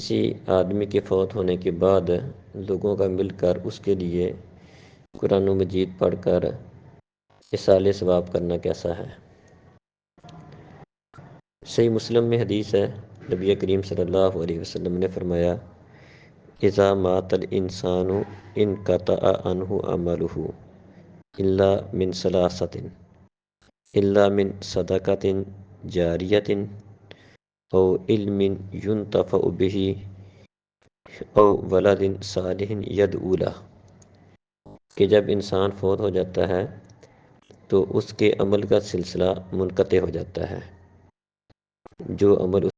کسی آدمی کے فوت ہونے کے بعد لوگوں کا مل کر اس کے لیے قرآن مجید پڑھ کر اصالِ ثواب کرنا کیسا ہے؟ صحیح مسلم میں حدیث ہے، نبی کریم صلی اللہ علیہ وسلم نے فرمایا اذا مات الانسان انقطع عنہ عملہ الا من ثلاثۃ الا من صدقۃ جاریۃ او علم ينتفع به او ولد صالح يدعو له، کہ جب انسان فوت ہو جاتا ہے تو اس کے عمل کا سلسلہ منقطع ہو جاتا ہے، جو عمل